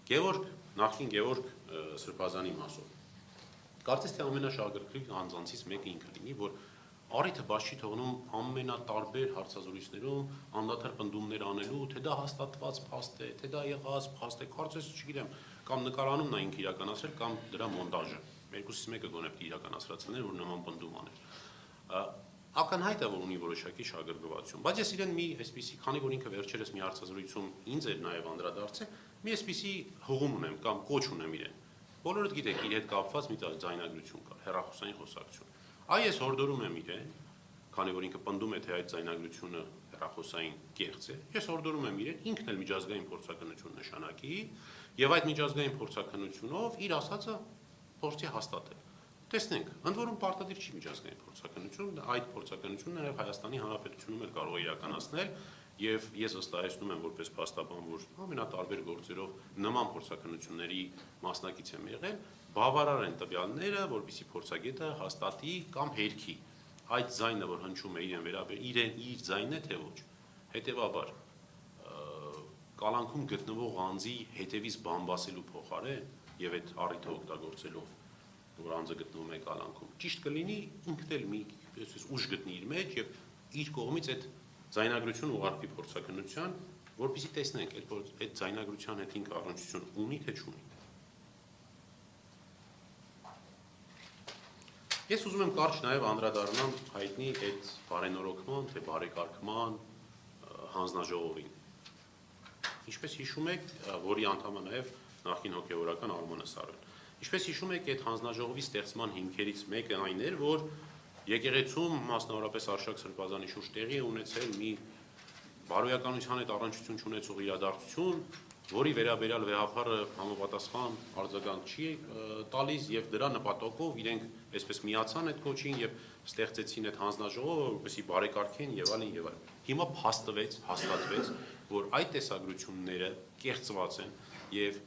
Գևորգ, նախին Գևորգ Սրբազանի մասով։ Կարծես թե ամենաշահագրգիռ անձանցից մեկը ինքը լինի, որ առիթը բաց չի թողնում ամենատարբեր հարցազրույցներում անդադար պնդումներ անելու, թե դա հաստատված փաստ է, թե դա եղած փաստ է, կարծես չգիտեմ, կամ նկարանում նա ինքը իրականացրել, կամ դրա մոնտաժը։ Երկուսից մեկը գոնե պետք է իրականացրած լիներ, որ նման պնդում աներ։ Ակնհայտ է, որ ունի որոշակի շահագրգռվածություն, բայց ես իրեն մի այսպիսի, քանի որ ինքը վերջերս մի հարցազրույցում ինձ էր նաև անդրադարձել, մի այսպիսի հողում ունեմ կամ կոչ ունեմ իրեն։ Բոլորդ գիտեք, իր հետ կապված մի ձայնագրություն կար, հեռախոսային խոսակցություն։ Այ ես հորդորում եմ իրեն, քանի որ ինքը պնդում է, թե այդ ձայնագրությունը հեռախոսային կեղծ է, ես հորդորում եմ իրեն ինքն էլ միջազգային փորձաքննություն նշանակի եւ այդ միջազգային փորձաքննությունով իր ասածը փորձի հաստատել։ Տեսնենք, ընդ որում պարտադիր չի միջազգային փորձաքննություն, այդ փորձաքննությունը նաև Հայաստանի Հանրապետությունում էլ կարող է իրականացնել եւ ես վստահեցնում եմ որպես փաստաբան, որ ամենատարբեր գործերով նման փորձաքննությունների մասնակից եմ եղել, բավարար են տվյալները, որպեսզի փորձագետը հաստատի կամ հերքի այդ ձայնը, որ հնչում է իրեն վերաբերյալ իր ձայնն է, թե ոչ։ Հետևաբար կալանքում գտնվող անձի հետևից բամբասելու փոխարեն եւ այդ առիթը օգտագործելով, որ անձը գտնվում է կալանքում, ճիշտ կլինի ինքն էլ մի ուժ գտնի իր մեջ եւ իր կողմից այդ ձայնագրություն ուղարկվի փորձաքննության, որպեսզի տեսնենք այդ ձայնագրության հետ ինքը առնչություն ունի թե չունի։ Ես ուզում եմ կարճ նաև անդրադառնամ հայտնի այդ բարենորոգման, թե բարեկարգման հանձնաժողովին։ Ինչպես հիշում եք, որի անդամ է նաև նախկին հոգևորական Արմանը Սարոյան։ Ինչպես հիշում եք, այդ հանձնաժողովի ստեղծման հիմքերից մեկը այն էր, որ եկեղեցում, մասնավորապես Արշակ Սրբազանի շուրջ տեղի է ունեցել մի բարոյականության հետ առնչություն չունեցող իրադարձություն, որի վերաբերյալ վեհափառը համապատասխան արձագանք չի տալիս եւ դրա նպատակով իրենք այսպես միացան այդ կոչին եւ ստեղծեցին այդ հանձնաժողովը, որպեսզի բարեկարգեն եւ այլն եւ այլն։ Հիմա հաստատվեց, որ այդ տեսագրությունները կեղծված են եւ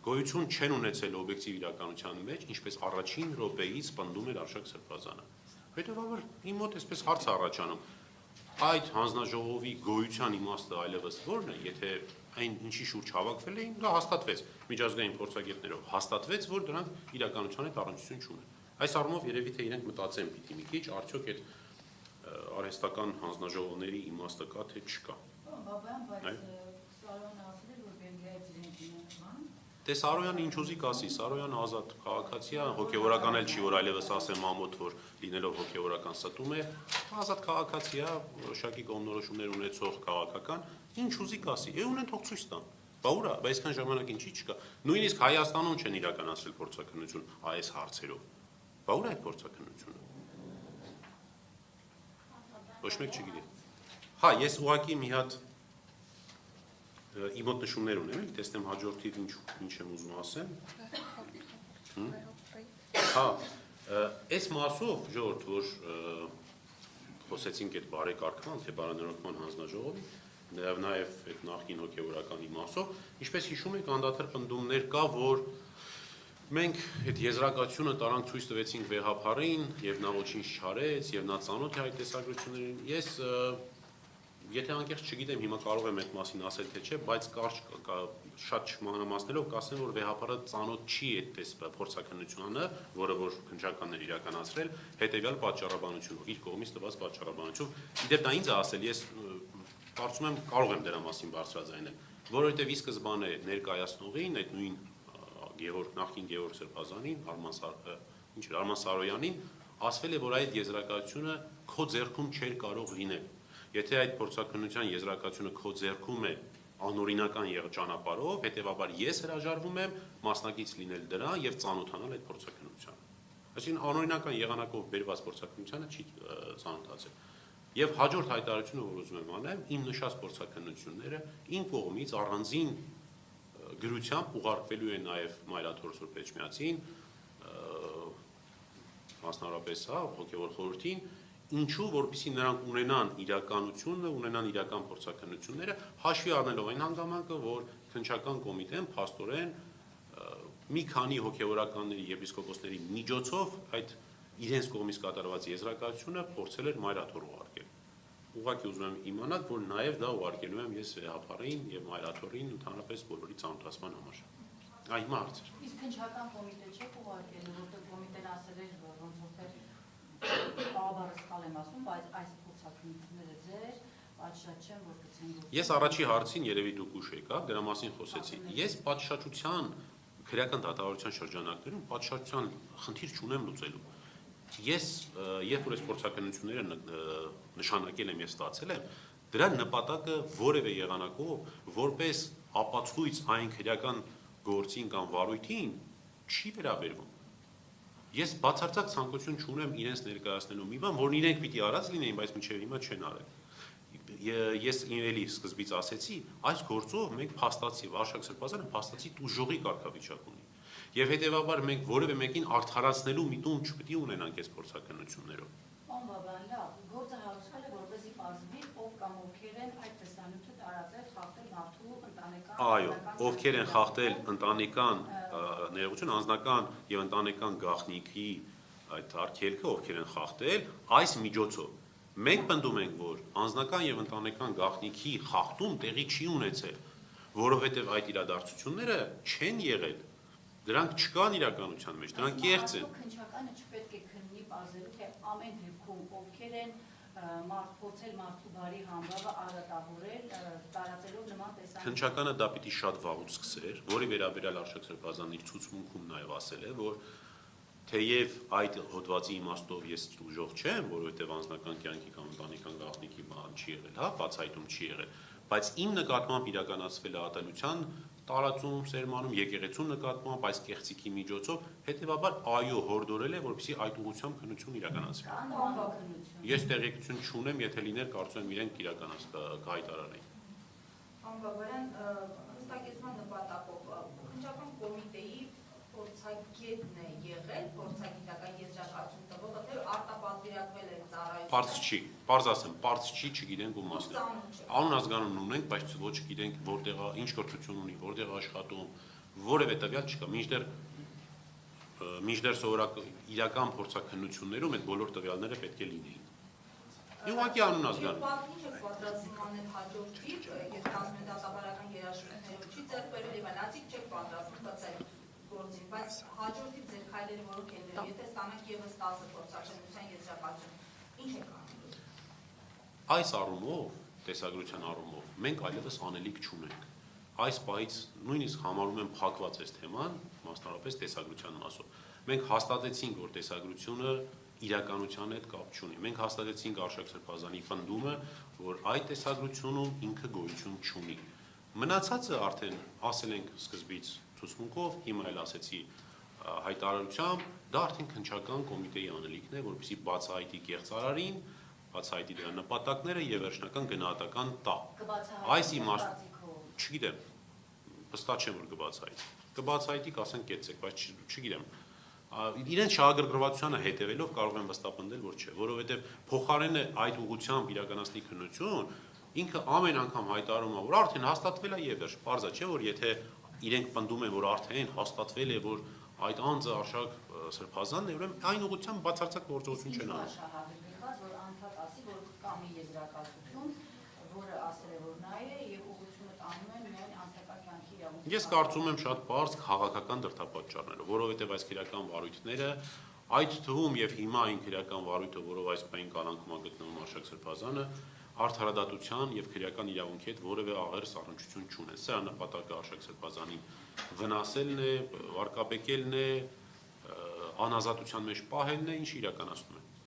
գոյություն չեն ունեցել օբյեկտիվ իրականության մեջ, ինչպես առաջին րոպեից պնդում էր Արշակ Սրբազանը։ Հետևաբար իմ մոտ այսպես հարց է առաջանում. այդ հանձնաժողովի գոյության իմաստը այլևս ո՞րն է, եթե այն ինչի շուրջ հավաքվել էին, դա հաստատվեց միջազգային փորձագետներով, հաստատվեց, որ դրանք իրականության հետ առնչություն չունեն։ Այս առումով երևի թե իրենք մտածեն պիտի մի քիչ, արդյոք այդ արհեստական հանձնաժողովների իմաստը կա թե չկա։ Դե Սարոյանը ինչ ուզի կասի, Սարոյանը ազատ քաղաքացի է, հոգևորական էլ չի, որ այլևս ասեմ ամոթ, որ լինելով հոգևորական ստում է, ազատ քաղաքացի է, որոշակի կողմնորոշումներ ունեցող քաղաքական, ինչ ուզի կասի, ունեն թող ցույց տան։ Բա ուր է, բայց այսքան ժամանակ ինչի չկա։ Նույնիսկ Հայաստանում չեն իրականացրել փորձաքննություն այս հարցերով։ Բա ուր է այդ փորձաքննությունը։ Ոչ մեկ չգիտի։ Հա, ես ուղղակի մի հատ իմ մոտ նշումներ ունեմ, տեսնեմ հաջորդիվ ինչ եմ ուզում ասեմ։ Հա, այս մասով ժողովուրդ, որ խոսեցինք այդ բարեկարգման, թե բարենորոգման հանձնաժողովի, նաև այդ նախկին հոգևորականի մասով, ինչպես հիշում եք, անդադար պնդումներ կա, որ մենք այդ եզրակացությունը տարանք ցույց տվեցինք վեհափառին, եւ նա ոչինչ չարեց, եւ նա ծանոթ է այդ տեսագրություններին։ Ես եթե անկեղծ չգիտեմ, հիմա կարող եմ այդ մասին ասել թե չէ, բայց կարճ շատ չմանրամասնելով կասեմ, որ վեհափառը ծանոթ չի այդ փորձաքննությանը, որը որ քննչականն էր իրականացրել, հետեւյալ պատճառաբանությունով, իր կողմից տված պատճառաբանությունով։ Իդեպ դա ինձ է ասել, ես կարծում եմ կարող եմ դրա մասին բարձրաձայնել, որովհետև ի սկզբանե ներկայացնողին, այդ նույն նախկին Գևորգ Սրբազանին, Արման Սարոյանին, ասվել է, որ այդ եզրակացությունը քո ձեռքում չէր կարող լինել։ Եթե այդ փորձաքննության եզրակացությունը քո ձեռքում է անօրինական ճանապարհով, հետեւաբար ես հրաժարվում եմ մասնակից լինել դրան եւ ծանոթանալ այդ փորձաքննությանը։ Այսինքն անօրինական եղանակով բերված փորձաքննությանը չի ծանոթացել։ Եվ հաջորդ հայտարարությունը, որ ուզում եմ անեմ, իմ նշած փորձաքննությունները իմ կողմից առանձին գրությամբ ուղարկվելու է նաեւ Մայրաթոր Սուրբ Էջմիածին, մասնավորապես հոգևոր խորհրդին, ինչու, որպեսզի նրանք ունենան իրականությունը, ունենան իրական փորձաքննությունները, հաշվի առնելով այն հանգամանքը, որ քննչական կոմիտեն փաստորեն մի քանի հոգևորականների եպիսկոպոսների միջոցով այդ իրենց կողմից կատարված եզրակացությունը փորձել էր Մայրաթոր ուղարկել։ Ուղղակի ուզում եմ իմանալ, որ նաև դա ուղարկելու եմ ես վեհափառին եւ Մայրաթորին ընդհանրապես բոլորի ծանոթացման համար։ Այ հիմա հարցեր։ Իսկ քննչական կոմիտե չեք ուղարկել, որտեղ կոմիտեն ասել էր, որ ոնց որ բավարար սխալ եմ ասում, բայց այս փորձակնությունները ձեր պատշաճ չեն, որ գցեն։ Ես առաջի հարցին երևի դուք ուշ եկաք, դրա մասին խոսեցի։ Ես պատշաճության քրեական դատավարության շրջանակներում պատշաճության խնդիր չունեմ լուծելու։ Ես երբ որ այս փորձակնությունները նշանակել եմ եւ ստացել եմ, դրա նպատակը որևէ եղանակով որպես ապացույց այն քրեական գործին կամ վարույթին չի վերաբերվում։ Ես բացարձակ ցանկություն չունեմ իրենց ներկայացնելու մի բան, որն իրենք պիտի արած լինեին, բայց մինչև հիմա չեն արել։ Ես ինվելի սկզբից ասեցի, այս գործով մենք փաստացի, Արշակ Սրբազանը փաստացի տուժողի կարգավիճակ ունի։ Եվ հետևաբար մենք որևէ մեկին արդարացնելու միտում չպիտի ունենանք այս փորձակնություններով։ Պարոն Բաբան, լավ, գործը հարուցվել է, որպեսզի պարզվի, ով կամ ովքեր են այդ տեսանյութը տարածել, խախտել մարդու ընտանեկան։ Այո, ովքեր են խախտել ընտանեկան ներողություն, անձնական եւ ընտանեկան գաղտնիքի այդ արգելքը, ովքեր են խախտել այս միջոցով։ Մենք պնդում ենք, որ անձնական եւ ընտանեկան գաղտնիքի խախտում տեղի չի ունեցել, որովհետեւ այդ իրադարձությունները չեն եղել։ Դրանք չկան իրականության մեջ, դրանք կեղծ են։ Քննչականը չպետք է քննի բազելու, թե ամեն դեպքում ովքեր են փորձել մարդու բարի համբավը արատավորել, տարածելով նման տեսանյութ։ Քննչականը դա պիտի շատ վաղուց սկսեր, որի վերաբերյալ Արշակ Սրբազանն իր ցուցմունքում նաեւ ասել է, որ թեև այդ հոդվածի իմաստով ես ուժող չեմ, որովհետև անձնական կյանքի կամ ընտանեկան գաղտնիքի բան չի եղել, հա, բացահայտում չի եղել, բայց իմ նկատմամբ իրականացվել է ատելության տարածում, սերմանում, եկեղեցու նկատմամբ այս կեղծիքի միջոցով, հետևաբար այո, հորդորել է, որպեսզի այդ ուղղությամբ քննություն իրականացվի։ Ես տեղեկություն չունեմ, եթե լիներ, կարծում եմ իրենք կհայտարարեին։ Անբավարան հստակեցման նպատակով քննչական կոմիտեի փորձագետն է եղել, փորձագիտական եզրակացություն տվողը, թե արտապատվիրակվել է ծառայություն։ Պարզ չի, պարզ ասեմ, պարզ չի, չգիտենք ում մասն է։ Անուն ազգանուն ունենք, բայց ոչ գիտենք որտեղ է, ինչ կրթություն ունի, որտեղ է աշխատում, որևէ տվյալ չկա։ Մինչդեռ սովորական իրական փորձակնություններում այդ բոլոր տվյալները պետք է լինեին։ Ուղղակի անուն ազգանուն։ Ինչ է պատրաստվում անել հաջորդի, եթե ասում են դատավարական երաշխիքներով չի ձեռք բերել եւ այլացիկ չեք պատրաստվում բացել գործին, բայց հաջորդի ձեր քայլերը որոնք են դեռ, եթե ստանանք եւս 10 փորձակնության եզրակացություն, ինչ եք անում։ Այս առումով, տեսագրության առումով, մենք այլևս անելիք չունենք։ Այս պահից նույնիսկ համարում եմ փակված այս թեման, մասնավորապես տեսագրության մասով։ Մենք հաստատեցինք, որ տեսագրությունը իրականության հետ կապ չունի։ Մենք հաստատեցինք Արշակ Սրբազանի պնդումը, որ այդ տեսագրությունում ինքը գոյություն չունի։ Մնացածը արդեն ասել ենք սկզբից ցուցմունքով, հիմա էլ ասեցի հայտարարությամբ, դա արդեն քննչական կոմիտեի անելիքն է, որպեսզի բացահայտի կեղծարարին, բացահայտի դրա նպատակները եւ վերջնական գնահատական տա։ Այս իմաստով չգիտեմ, վստահ չեմ որ կբացահայտի։ Կբացահայտի, կասեն կեցեք, բայց չգիտեմ։ Իրենց շահագրգռվածությանը հետևելով կարող են վստահ պնդել, որ չէ, որովհետև փոխարենը այդ ուղղությամբ իրականացնի քննություն, ինքը ամեն անգամ հայտարարում է, որ արդեն հաստատվել է եւ վերջ։ Պարզ է, չէ, որ եթե իրենք պնդում են, որ արդեն հաստատվել է, որ այդ անձը Արշակ Սրբազանն է, ուրեմն այն ուղղությամբ բացարձակ գործողություն չեն անում։ Որ անդադ ասի, որ կա մի եզրակացություն, որը ասել է, որ նա է եւ ուղղությունը տանում են միայն անձնական կյանքի իրավունքի։ Ես կարծում եմ շատ բարձ քաղաքական դրդապատճառներով, որովհետև այս քրեական վարույթները այդ թվում եւ հիմա այն քրեական վարույթը, որով այս պայն կալանքում է գտնվում Արշակ Սրբազանը, արդարադատության եւ քրեական իրավունքի հետ որևէ աղերս առնչություն չունեն։ Սա նպատակը Արշակ Սրբազանին վնասելն է, վարկաբեկելն է, անազատության մեջ պահելն է, ինչ իրականացնում է։